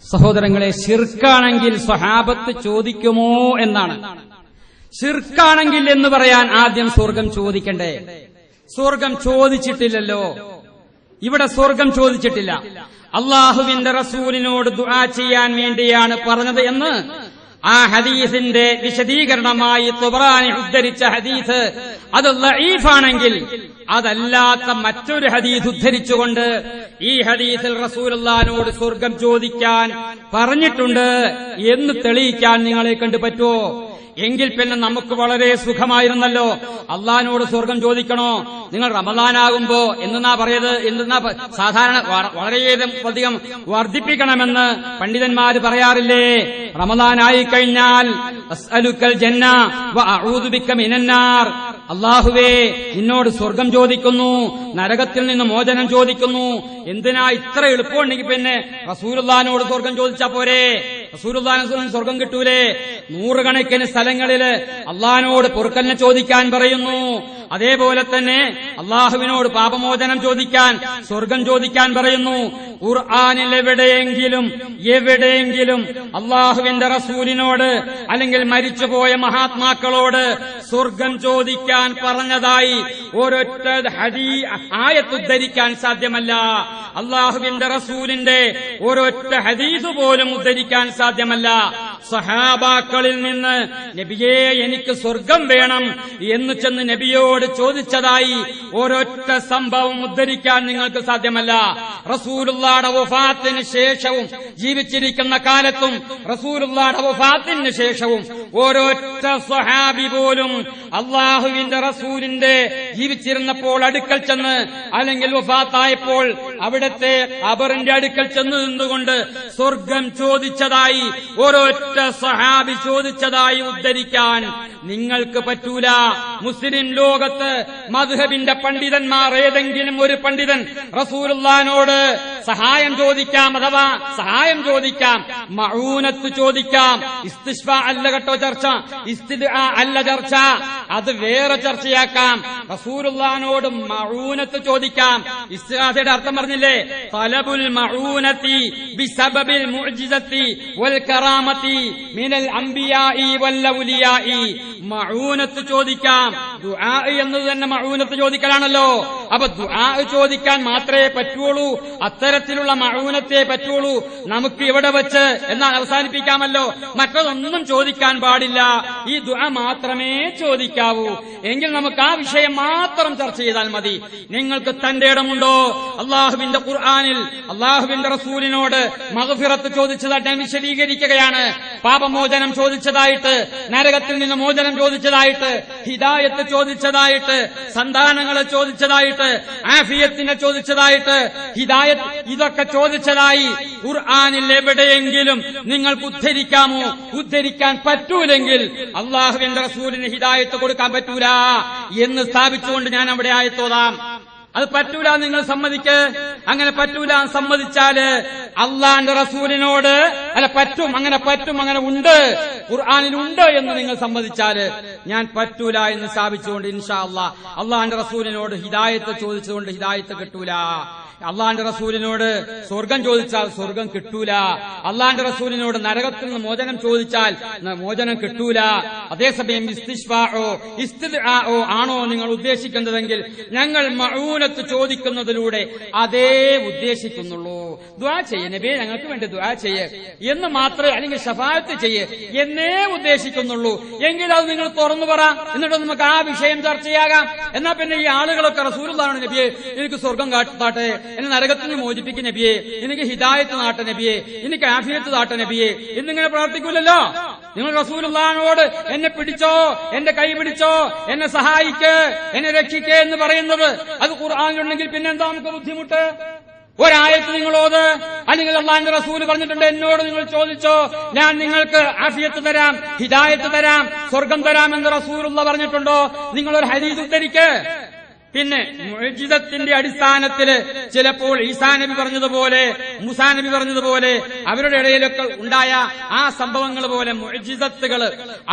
സഹോദരങ്ങളെ, ശിർക്കാണെങ്കിൽ സ്വഹാബത്ത് ചോദിക്കുമോ എന്നാണ്. ശിർക്കാണെങ്കിൽ എന്ന് പറയാൻ ആദ്യം സ്വർഗം ചോദിക്കണ്ടേ? സ്വർഗം ചോദിച്ചിട്ടില്ലല്ലോ. ഇവിടെ സ്വർഗം ചോദിച്ചിട്ടില്ല. അള്ളാഹുവിന്റെ റസൂലിനോട് ദുആ ചെയ്യാൻ വേണ്ടിയാണ് പറഞ്ഞത് എന്ന് ആ ഹദീസിന്റെ വിശദീകരണമായി ത്വബറാനി ഉദ്ധരിച്ച ഹദീസ് അത് ലഈഫാണെങ്കിൽ അതല്ലാത്ത മറ്റൊരു ഹദീസ് ഉദ്ധരിച്ചുകൊണ്ട് ഈ ഹദീസിൽ റസൂലുള്ളാഹിനോട് സ്വർഗം ചോദിക്കാൻ പറഞ്ഞിട്ടുണ്ട് എന്ന് തെളിയിക്കാൻ നിങ്ങളെ കൊണ്ട് പറ്റുമോ? എങ്കിൽ പിന്നെ നമുക്ക് വളരെ സുഖമായിരുന്നല്ലോ. അള്ളാഹിനോട് സ്വർഗം ചോദിക്കണോ? നിങ്ങൾ റമദാനാകുമ്പോ എന്തെന്നാ പറയത്? എന്തെന്നാ സാധാരണ വളരെയധികം വർദ്ധിപ്പിക്കണമെന്ന് പണ്ഡിതന്മാര് പറയാറില്ലേ? റമദാനായി കഴിഞ്ഞാൽ അസ്അലുക്കൽ ജന്ന വ അഊദു ബിക മിനന്നാർ, അല്ലാഹുവേ നിന്നോട് സ്വർഗം ചോദിക്കുന്നു, നരകത്തിൽ നിന്ന് മോചനം ചോദിക്കുന്നു. എന്തിനാ ഇത്ര എളുപ്പമുണ്ടെങ്കിൽ പിന്നെ റസൂലുള്ളാഹിനോട് സ്വർഗം ചോദിച്ചാ പോരെ? റസൂലുള്ളാഹിന് സ്വർഗം കിട്ടൂലേ? നൂറുകണക്കിന് സ്ഥലങ്ങളില് അള്ളാഹിനോട് പൊറുക്കലിനെ ചോദിക്കാൻ പറയുന്നു. അതേപോലെ തന്നെ അള്ളാഹുവിനോട് പാപമോചനം ചോദിക്കാൻ, സ്വർഗം ചോദിക്കാൻ പറയുന്നു. ഖുർആനിൽ എവിടെയെങ്കിലും അള്ളാഹുവിന്റെ റസൂലിനോട് അല്ലെങ്കിൽ മരിച്ചുപോയ മഹാത്മാക്കളോട് സ്വർഗം ചോദിക്കാൻ പറഞ്ഞതായി ഒരൊറ്റ ആയത്ത് ഉദ്ധരിക്കാൻ സാധ്യമല്ല. അള്ളാഹുവിന്റെ റസൂലിന്റെ ഒരൊറ്റ ഹദീസ് പോലും ഉദ്ധരിക്കാൻ സാധ്യമല്ല. സഹാബാക്കളിൽ നിന്ന് നബിയേ എനിക്ക് സ്വർഗം വേണം എന്ന് ചെന്ന് നബിയോട് ചോദിച്ചതായി ഒരൊറ്റ സംഭവം ഉദ്ധരിക്കാൻ നിങ്ങൾക്ക് സാധ്യമല്ല. റസൂലുള്ളാഹിയുടെ വഫാത്തിന് ശേഷവും ജീവിച്ചിരിക്കുന്ന കാലത്തും റസൂലുള്ളാഹിയുടെ വഫാത്തിന് ശേഷവും ഒരൊറ്റ സ്വഹാബി പോലും അള്ളാഹുവിന്റെ റസൂലിന്റെ ജീവിച്ചിരുന്നപ്പോൾ അടുക്കൽ ചെന്ന് അല്ലെങ്കിൽ വഫാത്തായപ്പോൾ അവിടത്തെ ഖബറിന്റെ അടുക്കൽ ചെന്ന് നിന്നുകൊണ്ട് സ്വർഗം ചോദിച്ചതായി ഒരൊറ്റ സ്വഹാബി ചോദിച്ചതായി ഉദ്ധരിക്കാൻ നിങ്ങൾക്ക് പറ്റൂല. മുസ്ലിം ലോകത്ത് മദ്ഹബിന്റെ പണ്ഡിതന്മാർ ഏതെങ്കിലും ഒരു പണ്ഡിതൻ റസൂലുള്ളാഹിനോട് സഹായം ചോദിക്കാം, അഥവാ സഹായം ചോദിക്കാം, മഊനത്ത് ചോദിക്കാം, ഇസ്തിശ്ഫാ അല്ല കേട്ടോ ചർച്ച, ഇസ്തിദ്ആ അല്ല ചർച്ച, അത് വേറെ ചർച്ചയാക്കാം. റസൂലുള്ളാഹിനോട് മഊനത്ത് ചോദിക്കാം. ഇസ്തിഗാസയുടെ അർത്ഥം പറഞ്ഞില്ലേ? തലബുൽ മഊനത്തി ബിസബബിൽ മുഅ്ജിസത്തി വൽ കറാമത്തി മിനൽ അംബിയാഇ വൽ ഔലിയാഇ. മഊനത്ത് ചോദിക്കാം. ദുആ എന്നത് തന്നെ മഊനത്ത് ചോദിക്കലാണല്ലോ. അപ്പൊ ദുആ ചോദിക്കാൻ മാത്രമേ പറ്റുള്ളൂ, അത്തരത്തിലുള്ള മഊനത്തെ പറ്റുള്ളൂ. നമുക്ക് ഇവിടെ വെച്ച് എന്നാൽ അവസാനിപ്പിക്കാമല്ലോ. മറ്റതൊന്നും ചോദിക്കാൻ പാടില്ല, ഈ ദുആ മാത്രമേ ചോദിക്കാവൂ. എങ്കിൽ നമുക്ക് ആ വിഷയം മാത്രം ചർച്ച ചെയ്താൽ മതി. നിങ്ങൾക്ക് തന്റെ ഇടമുണ്ടോ? അള്ളാഹുവിന്റെ ഖുർആനിൽ അള്ളാഹുവിന്റെ റസൂലിനോട് മഗ്ഫിറത്ത് ചോദിച്ചതായിട്ട് ഞാൻ വിശദീകരിക്കുകയാണ്. പാപമോചനം ചോദിച്ചതായിട്ട്, നരകത്തിൽ നിന്ന് മോചനം ചോദിച്ചതായിട്ട്, ഹിദായത്ത് ചോദിച്ചതായിട്ട്, സന്താനങ്ങളെ ചോദിച്ചതായിട്ട്, ആഫിയത്തിനെ ചോദിച്ചതായിട്ട്, ഹിദായത്ത് ഇതൊക്കെ ചോദിച്ചതായി ഖുർആനിൽ എവിടെയെങ്കിലും നിങ്ങൾക്ക് ഉദ്ധരിക്കാമോ? ഉദ്ധരിക്കാൻ പറ്റൂലെങ്കിൽ അള്ളാഹുവിന്റെ റസൂലിന് ഹിദായത്ത് കൊടുക്കാൻ പറ്റൂല എന്ന് സ്ഥാപിച്ചുകൊണ്ട് ഞാൻ അവിടെ ആയത്തോതാം. അത് പറ്റൂല, നിങ്ങൾ സമ്മതിക്ക്. അങ്ങനെ പറ്റൂല സമ്മതിച്ചാല് അള്ളാന്റെ റസൂലിനോട് അല്ല പറ്റും, അങ്ങനെ പറ്റും, അങ്ങനെ ഉണ്ട്, ഖുർആനിലുണ്ട് എന്ന് നിങ്ങൾ സമ്മതിച്ചാല് ഞാൻ പറ്റൂല എന്ന് സ്ഥാപിച്ചുകൊണ്ട് ഇൻഷാ അല്ലാഹ് അള്ളാന്റെ റസൂലിനോട് ഹിദായത്ത് ചോദിച്ചുകൊണ്ട് ഹിദായത്ത് കിട്ടൂല. അള്ളാന്റെ റസൂലിനോട് സ്വർഗം ചോദിച്ചാൽ സ്വർഗം കിട്ടൂല. അള്ളാന്റെ റസൂലിനോട് നരകത്തിൽ നിന്ന് മോചനം ചോദിച്ചാൽ മോചനം കിട്ടൂല. അതേസമയം ഇസ്തിശ്ഫാഓ ഇസ്തിദ്ആഓ ആണോ നിങ്ങൾ ഉദ്ദേശിക്കുന്നതെങ്കിൽ ഞങ്ങൾ മഊനത്ത് ചോദിക്കുന്നതിലൂടെ അതേ ഉദ്ദേശിക്കുന്നുള്ളൂ. ദുആ ചെയ്യേ നബിയെ, ഞങ്ങൾക്ക് വേണ്ടി ദുആ ചെയ്യേ എന്ന് മാത്രമേ, അല്ലെങ്കിൽ ശഫാഅത്ത് ചെയ്യേ എന്നേ ഉദ്ദേശിക്കുന്നുള്ളൂ. എങ്കിൽ അത് നിങ്ങൾ തുറന്നു പറ, എന്നിട്ട് നമുക്ക് ആ വിഷയം ചർച്ചയാകാം. എന്നാ പിന്നെ ഈ ആളുകളൊക്കെ റസൂലുള്ളാഹിനോട് നബിയെ എനിക്ക് സ്വർഗം കാട്ടാട്ടെ, എന്നെ നരകത്തിൽ നിന്ന് മോചിപ്പിക്കും നബിയെ, എനിക്ക് ഹിദായത്ത് നാട്ട നബിയെ, എനിക്ക് ആഫിയത്ത് നാട്ട നബിയെ എന്നിങ്ങനെ പ്രാർത്ഥിക്കൂലല്ലോ. നിങ്ങൾ റസൂലുള്ളാഹിനോട് എന്നെ പിടിച്ചോ, എന്റെ കൈ പിടിച്ചോ, എന്നെ സഹായിക്ക്, എന്നെ രക്ഷിക്കേ എന്ന് പറയുന്നത് അത് ഖുർആനിലുണ്ടെങ്കിൽ പിന്നെന്താ നമുക്ക് ബുദ്ധിമുട്ട്? ഒരായത്ത് നിങ്ങളോട് അല്ലെങ്കിൽ അള്ളാന്റെ റസൂൽ പറഞ്ഞിട്ടുണ്ട് എന്നോട് നിങ്ങൾ ചോദിച്ചോ, ഞാൻ നിങ്ങൾക്ക് ആഫിയത്ത് തരാം, ഹിദായത്ത് തരാം, സ്വർഗം തരാം എന്ന് റസൂലുള്ള പറഞ്ഞിട്ടുണ്ടോ? നിങ്ങളൊരു ഹദീസ് ഉദ്ധരിക്ക്. പിന്നെ മുഅ്ജിസത്തിന്റെ അടിസ്ഥാനത്തില് ചിലപ്പോൾ ഈസാ നബി പറഞ്ഞതുപോലെ, മൂസാ നബി പറഞ്ഞതുപോലെ അവരുടെ ഇടയിലൊക്കെ ഉണ്ടായ ആ സംഭവങ്ങൾ പോലെ മുഅ്ജിസത്തുകള്,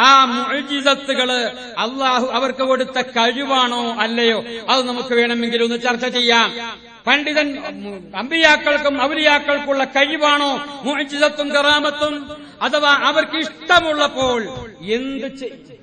ആ മുഅ്ജിസത്തുകള് അള്ളാഹു അവർക്ക് കൊടുത്ത കഴിവാണോ അല്ലയോ അത് നമുക്ക് വേണമെങ്കിൽ ഒന്ന് ചർച്ച ചെയ്യാം. പണ്ഡിതൻ അമ്പിയാക്കൾക്കും ഔലിയാക്കൾക്കുള്ള കഴിവാണോ മുഅ്ജിസത്തും കറാമത്തും? അഥവാ അവർക്ക് ഇഷ്ടമുള്ളപ്പോൾ എന്ത് ചെയ്യും?